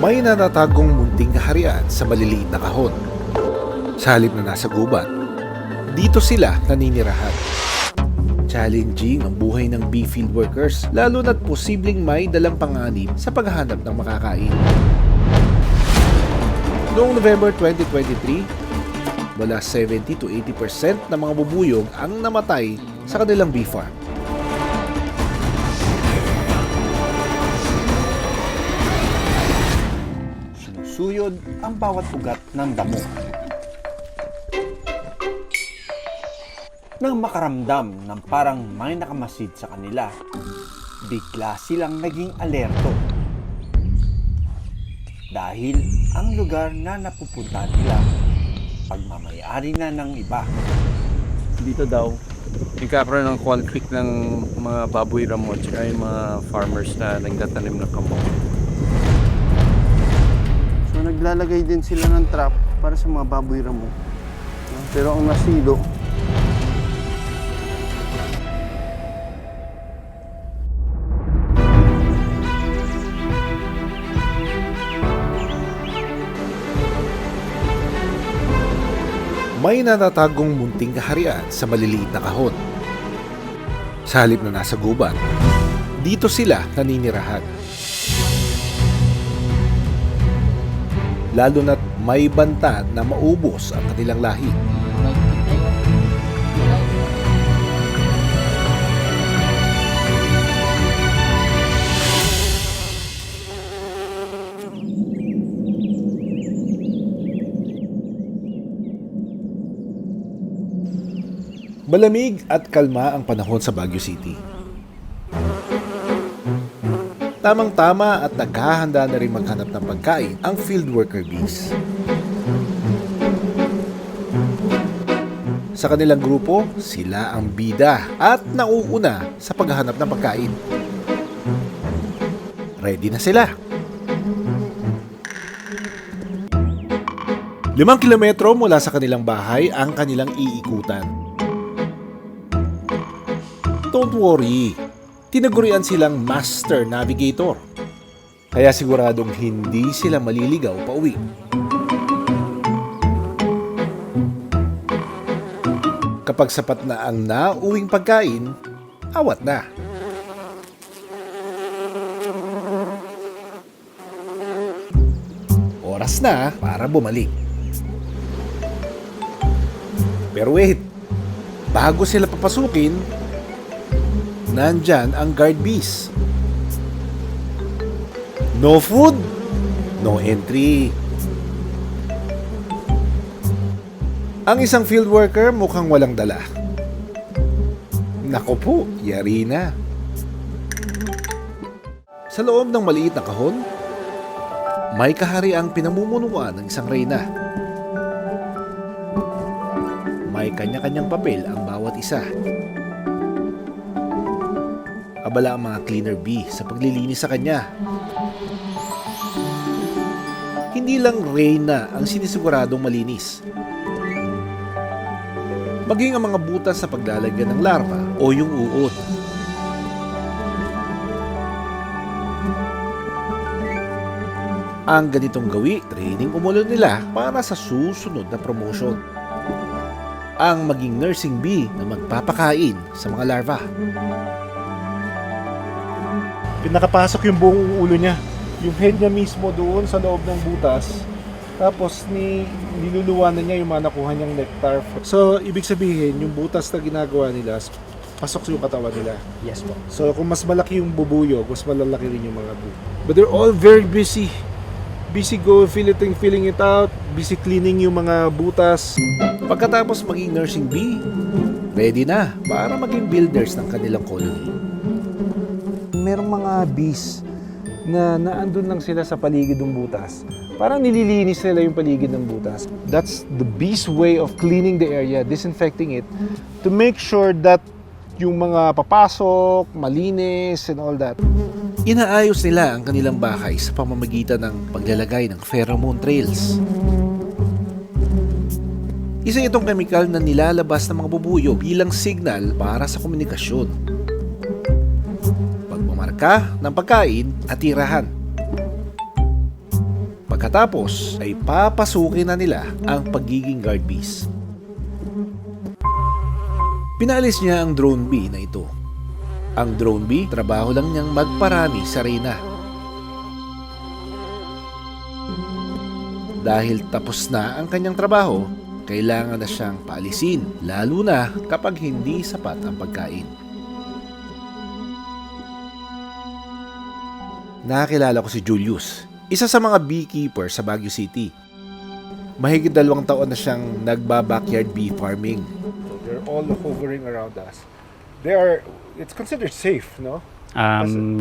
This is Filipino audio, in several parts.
May natatagong munting kaharian sa maliliit na kahon. Sa halip na nasa gubat, dito sila naninirahan. Challenging ang buhay ng bee field workers, lalo na't posibleng may dalang panganib sa paghahanap ng makakain. Noong November 2023, wala 70 to 80% ng mga bubuyog ang namatay sa kanilang bee farm. Sinusuyod ang bawat ugat ng damo. Nang makaramdam ng parang may nakamasid sa kanila, bigla silang naging alerto. Dahil ang lugar na napupunta nila, pagmamayari na ng iba. Dito daw, nagkakaroon ng conflict ng mga baboy ramo at yung mga farmers na nagtatanim ng kamo. So naglalagay din sila ng trap para sa mga baboy ramo. Pero ang nasilo, May natatagong munting kaharian sa maliliit na kahon. Sa halip na nasa gubat, dito sila naninirahan. Lalo na't may banta na maubos ang kanilang lahi. Malamig at kalma ang panahon sa Baguio City. Tamang-tama at naghahanda na rin maghanap ng pagkain ang field worker bees. Sa kanilang grupo, sila ang bida at nauuna sa paghahanap ng pagkain. Ready na sila. 5 kilometro mula sa kanilang bahay ang kanilang iikutan. Don't worry, tinagurian silang Master Navigator. Kaya siguradong hindi sila maliligaw pa uwi. Kapag sapat na ang nauwing pagkain, awat na. Oras na para bumalik. Pero wait, bago sila papasukin, nandyan ang guard bees. No food, no entry. Ang isang field worker mukhang walang dala. Naku po, yari na. Sa loob ng maliit na kahon, may kahariang pinamumunuan ng isang reyna. May kanya-kanyang papel ang bawat isa. Abala ang mga cleaner bee sa paglilinis sa kanya. Hindi lang reyna ang sinisiguradong malinis. Maging ang mga butas sa paglalagyan ng larva o yung uod. Ang ganitong gawi, training umulo nila para sa susunod na promotion. Ang maging nursing bee na magpapakain sa mga larva. Pinakapasok yung buong ulo niya. Yung head niya mismo doon sa loob ng butas. Tapos niluluwanan niya yung mga nakuha niyang nectar. So, ibig sabihin, yung butas na ginagawa nila, pasok yung katawan nila. Yes po. So, kung mas malaki yung bubuyog, mas malalaki rin yung mga bee. But they're all very busy. Busy filling it out, busy cleaning yung mga butas. Pagkatapos maging nursing bee, ready na para maging builders ng kanilang colony. Merong mga bees na naandun lang sila sa paligid ng butas. Parang nililinis nila yung paligid ng butas. That's the bee's way of cleaning the area, disinfecting it, to make sure that yung mga papasok, malinis, and all that. Inaayos nila ang kanilang bahay sa pamamagitan ng paglalagay ng pheromone trails. Isa itong kemikal na nilalabas ng mga bubuyo bilang signal para sa komunikasyon. Pagmamarka ng pagkain at tirahan. Pagkatapos ay papasukin na nila ang pagiging guard bees. Pinalis niya ang drone bee na ito. Ang drone bee, trabaho lang niyang magparami sa reyna. Dahil tapos na ang kanyang trabaho, kailangan na siyang paalisin, lalo na kapag hindi sapat ang pagkain. Nakakilala ko si Julius, isa sa mga beekeeper sa Baguio City. Mahigit 2 taon na siyang nagba-backyard bee farming. They're all hovering around us. It's considered safe, no?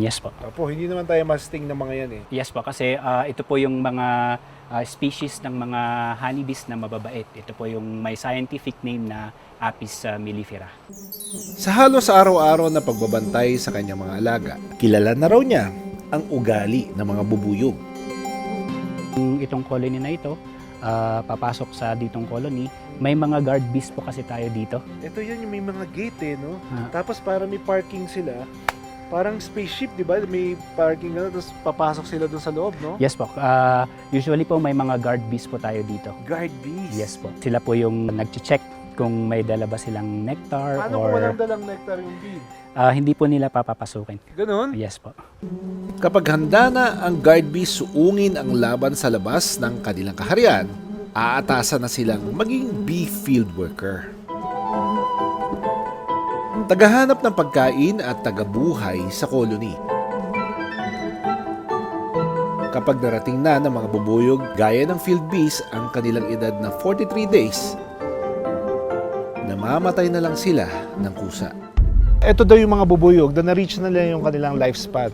Yes po. Opo, hindi naman tayo masting ng mga yan eh. Yes po, kasi ito po yung mga species ng mga honeybees na mababait. Ito po yung may scientific name na Apis mellifera. Sa halos araw-araw na pagbabantay sa kanyang mga alaga, kilala na raw niya ang ugali ng mga bubuyog. Itong colony na ito, papasok sa ditong colony, may mga guard bees po kasi tayo dito. Ito yan yung may mga gate eh, no? Ah. Tapos para may parking sila. Parang spaceship, di ba? May parking na, tapos papasok sila doon sa loob, no? Yes po, usually po may mga guard bees po tayo dito. Guard bees. Yes po. Sila po yung nag-check kung may dala ba silang nectar Paano kung or walang dalang nectar yung bee? hindi po nila papapasukin. Ganun? Yes po. Kapag handa na ang guard bees suungin ang laban sa labas ng kanilang kaharian, aatasan na silang maging bee field worker. Tagahanap ng pagkain at tagabuhay sa colony. Kapag narating na ng mga bubuyog gaya ng field bees ang kanilang edad na 43 days, namamatay na lang sila ng kusa. Ito daw yung mga bubuyog na na-reach na nila yung kanilang lifespan.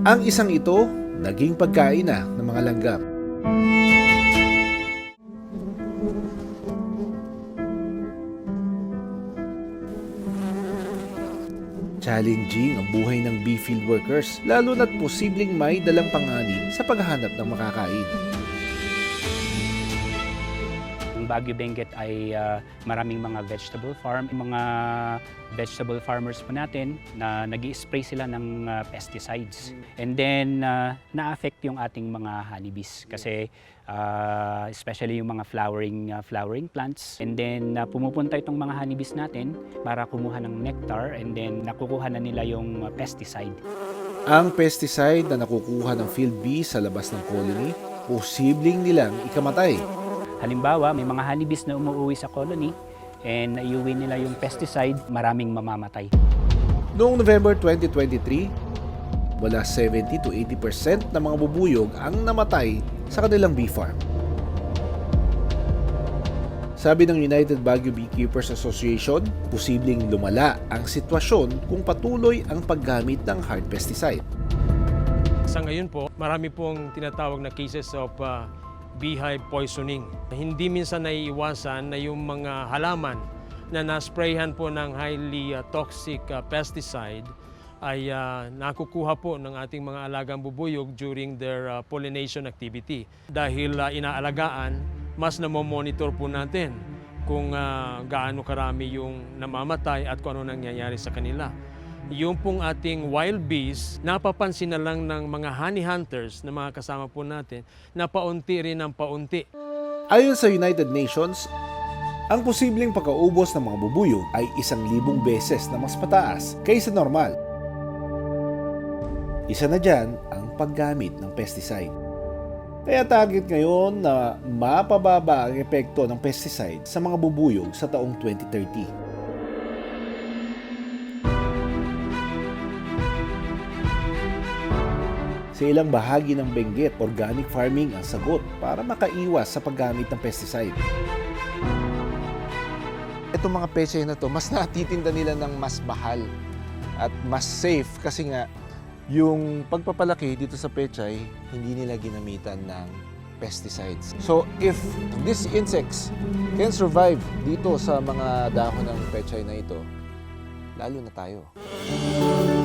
Ang isang ito, naging pagkain na ng mga langgam. Challenging ang buhay ng bee field workers, lalo na't posibleng may dalang panganib sa paghahanap ng makakain. Ang Baguio Benguet ay maraming mga vegetable farm. Mga vegetable farmers po natin na nag-i-spray sila ng pesticides. And then, na-affect yung ating mga honeybees kasi especially yung mga flowering plants. And then, pumupunta itong mga honeybees natin para kumuha ng nectar and then nakukuha na nila yung pesticide. Ang pesticide na nakukuha ng field bee sa labas ng colony, posibleng nilang ikamatay. Halimbawa, may mga honeybees na umuwi sa colony and naiuwi nila yung pesticide, maraming mamamatay. Noong November 2023, wala 70 to 80% ng mga bubuyog ang namatay sa kanilang bee farm. Sabi ng United Baguio Beekeepers Association, posibleng lumala ang sitwasyon kung patuloy ang paggamit ng hard pesticide. Sa ngayon po, marami pong tinatawag na cases of beehive poisoning. Hindi minsan naiiwasan na yung mga halaman na nasprayhan po ng highly toxic pesticide ay nakukuha po ng ating mga alagang bubuyog during their pollination activity. Dahil inaalagaan, mas namomonitor po natin kung gaano karami yung namamatay at kung ano nangyayari sa kanila. Yung pong ating wild bees, napapansin na lang ng mga honey hunters na mga kasama po natin na paunti rin ng paunti. Ayon sa United Nations, ang posibleng pagkaubos ng mga bubuyog ay 1,000 beses na mas pataas kaysa normal. Isa na dyan ang paggamit ng pesticide. Kaya target ngayon na mapababa ang epekto ng pesticide sa mga bubuyog sa taong 2030. Sa ilang bahagi ng Benguet, organic farming ang sagot para makaiwas sa paggamit ng pesticide. Itong mga pechay na to, mas natitinda nila ng mas mahal at mas safe kasi nga yung pagpapalaki dito sa pechay, hindi nila ginamitan ng pesticides. So if these insects can survive dito sa mga dahon ng pechay na ito, lalo na tayo.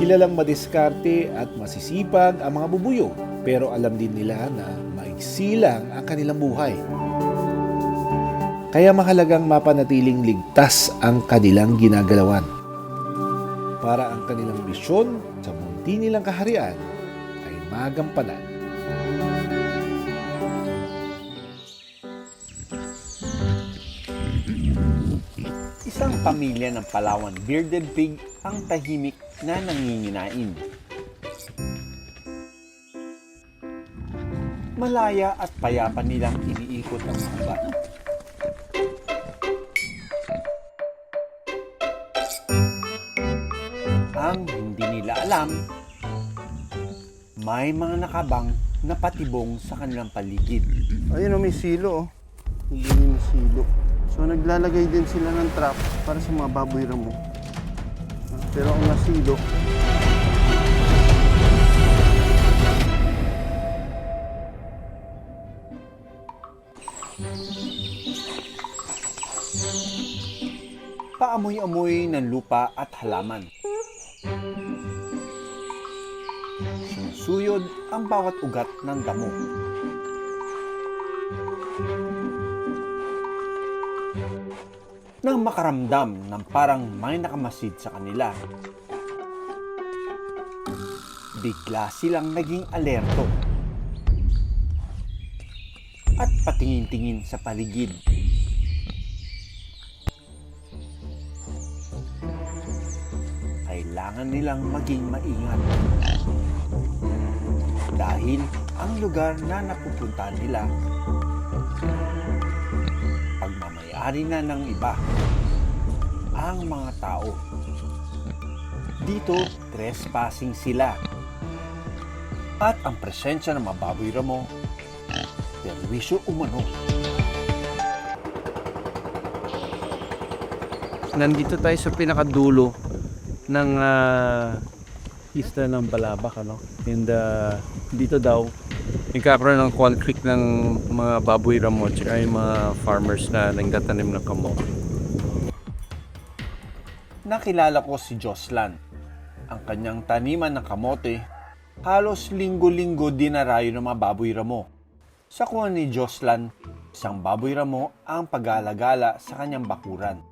Kilalang madiskarte at masisipag ang mga bubuyog, pero alam din nila na maigsi lang ang kanilang buhay. Kaya mahalagang mapanatiling ligtas ang kanilang ginagalawan para ang kanilang misyon sa munti nilang kaharian ay magampanan. Isang pamilya ng Palawan bearded pig ang tahimik na nanginginain. Malaya at payapa nilang iniikot ang gubat. Ang hindi nila alam, may mga nakabang na patibong sa kanilang paligid. Ayun, may silo. Hindi may silo. So naglalagay din sila ng trap para sa mga baboy ramo. Pero ang nasilo, Paamoy-amoy ng lupa at halaman. Sinusuyod ang bawat ugat ng damo. Nang makaramdam ng parang may nakamasid sa kanila, bigla silang naging alerto at patingin-tingin sa paligid. Kailangan nilang maging maingat dahil ang lugar na napupunta nila pagmamayari na ng iba. Ang mga tao dito, trespassing sila at ang presensya ng mga baboy ramo, perwisyo umano. Nandito tayo sa pinakadulo ng pista ng Balabac, ano? And dito daw nagkakaroon ng conflict ng mga baboy ramo at yung mga farmers na nagtatanim ng kamote. Nakilala ko si Joslan. Ang kanyang taniman ng kamote, halos linggo-linggo dinarayo ng mga baboy ramo. Sa kuha ni Joslan, isang baboy ramo ang pag-alagala sa kanyang bakuran.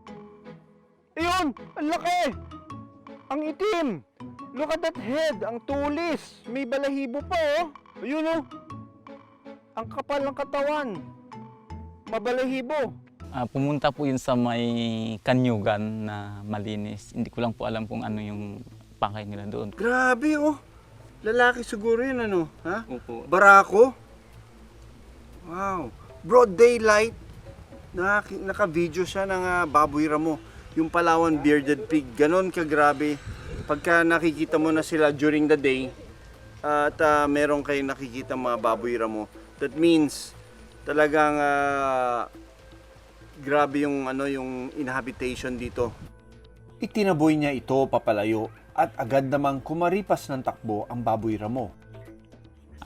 ayun! Ang laki! Ang itim! Look at that head! Ang tulis! May balahibo pa, oh! Ayun, oh! Ang kapal ng katawan! Mabalahibo! Pumunta po yun sa may kanyugan na malinis. Hindi ko lang po alam kung ano yung pakay nila doon. Grabe, oh! Lalaki siguro yun, ano? Ha? Opo. Barako? Wow! Broad daylight! Naka-video siya ng baboy ramo. Yung Palawan bearded pig. Ganon kagrabe. Pagka nakikita mo na sila during the day at meron kayong nakikita mga baboy ramo, that means talagang grabe yung yung inhabitation dito. Itinaboy niya ito papalayo at agad namang kumaripas ng takbo ang baboy ramo.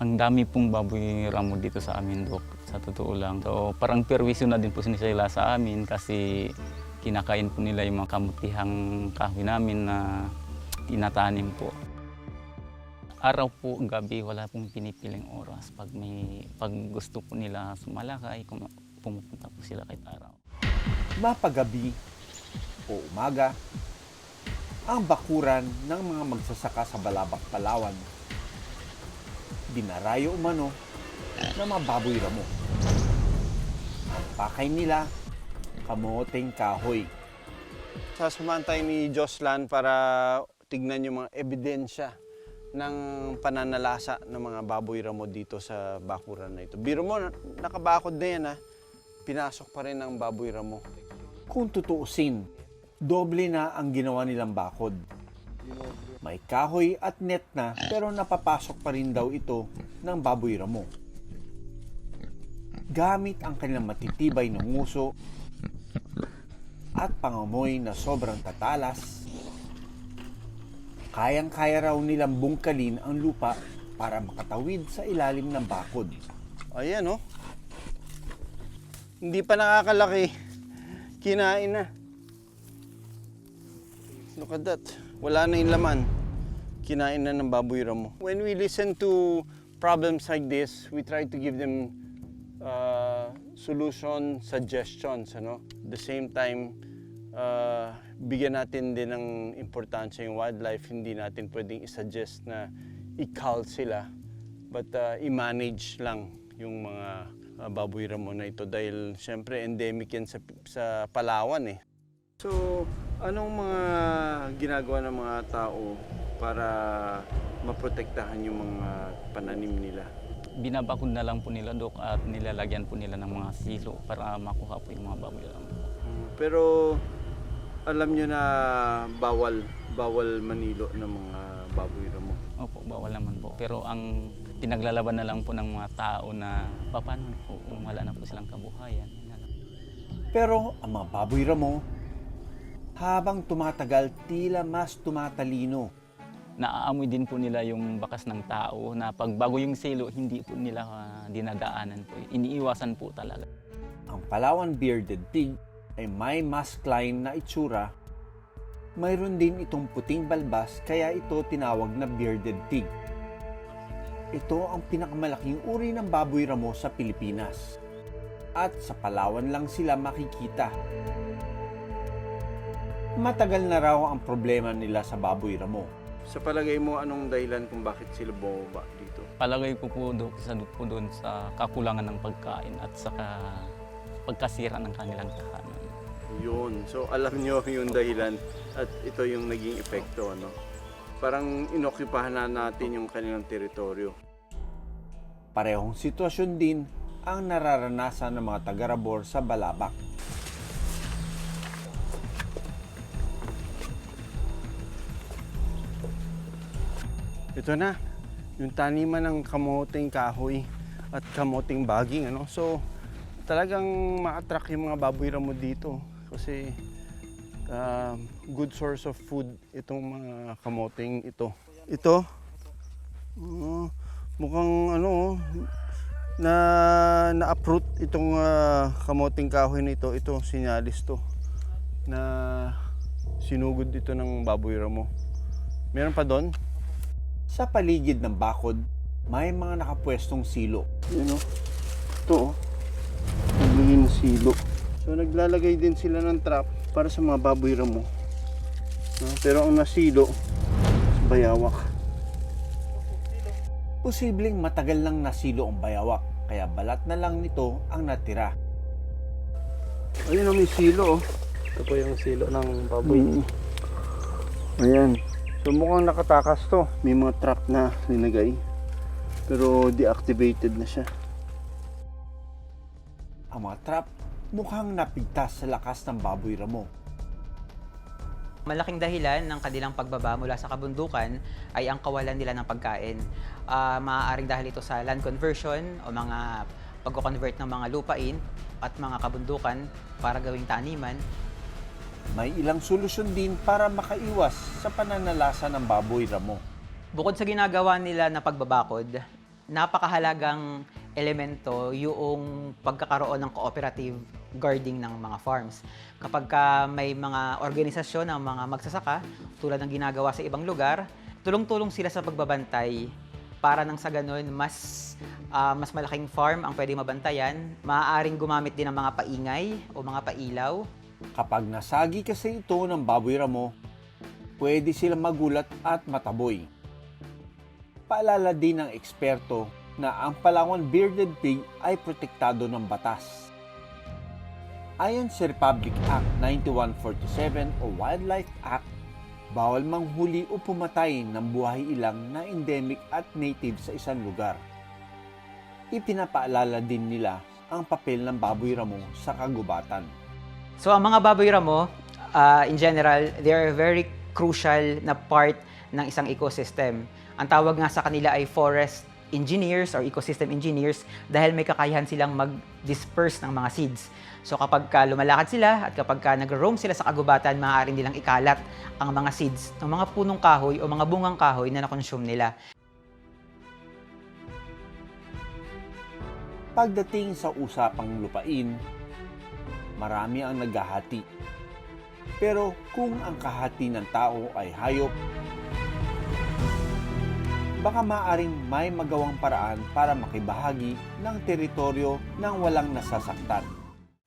Ang dami pong baboy ramo dito sa amin, Dok, sa totoo lang. So parang perwisyo na din po sila sa amin kasi kinakain po nila yung mga kamutihang kahoy namin na tinatanim po. Araw po, gabi, wala pong pinipiling oras. Pag gusto po nila sumalakay, pumupunta po sila kahit araw. Mapagabi o umaga, ang bakuran ng mga magsasaka sa Balabac, Palawan, dinarayo umano ng mga baboy ramo. Ang pakay nila, kamoteng kahoy. Sasamahan tayo ni Joslan para tignan yung mga ebidensya ng pananalasa ng mga baboy ramo dito sa bakuran na ito. Biro mo, nakabakod na yan, ha? Pinasok pa rin ang baboy ramo. Kung tutuusin, doble na ang ginawa nilang bakod. May kahoy at net na pero napapasok pa rin daw ito ng baboy ramo. Gamit ang kanilang matitibay na nguso at pangamoy na sobrang tatalas, kayang-kaya raw nilang bungkalin ang lupa para makatawid sa ilalim ng bakod. Ayan, oh. Hindi pa nakakalaki. Kinain na. Look at that. Wala na yung laman. Kinain na ng baboy ramo. When we listen to problems like this, we try to give them solution suggestions, ano? At the same time, bigyan natin din ng importansya yung wildlife. Hindi natin pwedeng isuggest na i-cull sila But i-manage lang yung mga baboy ramo na ito dahil siyempre endemic yan sa Palawan eh. So, anong mga ginagawa ng mga tao para maprotektahan yung mga pananim nila? Binabakod na lang po nila, Dok, at nilalagyan po nila ng mga silo para makuha po yung mga baboy ramo. Pero alam nyo na bawal manilo ng mga baboy ramo. Opo, bawal naman po. Pero ang pinaglalaban na lang po ng mga tao na paano po kung wala na po silang kabuhayan. Yun na lang. Pero ang mga baboy ramo, habang tumatagal, tila mas tumatalino. Naaamoy din po nila yung bakas ng tao na pag bago yung silo, hindi po nila dinadaanan po. Iniiwasan po talaga. Ang Palawan bearded pig ay may maskline na itsura. Mayroon din itong puting balbas kaya ito tinawag na bearded pig. Ito ang pinakamalaking uri ng baboy ramo sa Pilipinas. At sa Palawan lang sila makikita. Matagal na raw ang problema nila sa baboy ramo. Sa palagay mo, anong dahilan kung bakit sila bumaba dito? Palagay ko po, Dok, isa po doon sa kakulangan ng pagkain at saka pagkasira ng kanilang tahanan. Yun. So alam nyo yung dahilan at ito yung naging epekto. Ano? Parang inokupahan na natin yung kanilang teritoryo. Parehong sitwasyon din ang nararanasan ng mga taga-Rabor sa Balabac. Ito na, yung taniman ng kamoting kahoy at kamoting baging. Ano? So, talagang ma-attract yung mga baboy ramo dito kasi good source of food itong mga kamoting ito. Ito, mukhang na-uproot itong kamoting kahoy nito. Ito, sinyalis to na sinugod dito ng baboy ramo. Meron pa doon? Sa paligid ng bakod, may mga nakapwestong silo. Yun o. Ito o. Naglagay ng silo. So naglalagay din sila ng trap para sa mga baboy ramo. Pero ang nasilo, bayawak. Posibleng matagal lang nasilo ang bayawak, kaya balat na lang nito ang natira. Ayun o, may silo o. Ito po yung silo ng baboy. Ayan. So mukhang nakatakas to. May mga trap na linagay. Pero deactivated na siya. Ang mga trap mukhang napigtas sa lakas ng baboy ramo. Malaking dahilan ng kanilang pagbaba mula sa kabundukan ay ang kawalan nila ng pagkain. Maaaring dahil ito sa land conversion o mga pag-convert ng mga lupain at mga kabundukan para gawing taniman. May ilang solusyon din para makaiwas sa pananalasa ng baboy ramo. Bukod sa ginagawa nila na pagbabakod, napakahalagang elemento yung pagkakaroon ng cooperative guarding ng mga farms. Kapag may mga organisasyon ng mga magsasaka, tulad ng ginagawa sa ibang lugar, tulong-tulong sila sa pagbabantay para nang sa ganun mas malaking farm ang pwede mabantayan. Maaaring gumamit din ng mga paingay o mga pailaw. Kapag nasagi kasi ito ng baboy ramo, pwede silang magulat at mataboy. Paalala din ng eksperto na ang Palawan bearded pig ay protektado ng batas. Ayon sa Republic Act 9147 o Wildlife Act, bawal manghuli o pumatay ng buhay ilang na endemic at native sa isang lugar. Ipinapaalala din nila ang papel ng baboy ramo sa kagubatan. So ang mga baboy ramo, in general, they are very crucial na part ng isang ecosystem. Ang tawag nga sa kanila ay forest engineers or ecosystem engineers dahil may kakayahan silang mag-disperse ng mga seeds. So kapag lumalakad sila at kapag nag-roam sila sa kagubatan, maaari nilang ikalat ang mga seeds ng mga punong kahoy o mga bungang kahoy na na-consume nila. Pagdating sa usapang lupain, marami ang naghahati. Pero kung ang kahati ng tao ay hayop, baka maaring may magawang paraan para makibahagi ng teritoryo nang walang nasasaktan.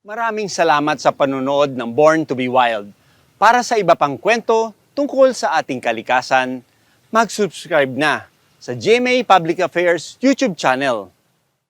Maraming salamat sa panonood ng Born to be Wild. Para sa iba pang kwento tungkol sa ating kalikasan, mag-subscribe na sa GMA Public Affairs YouTube channel.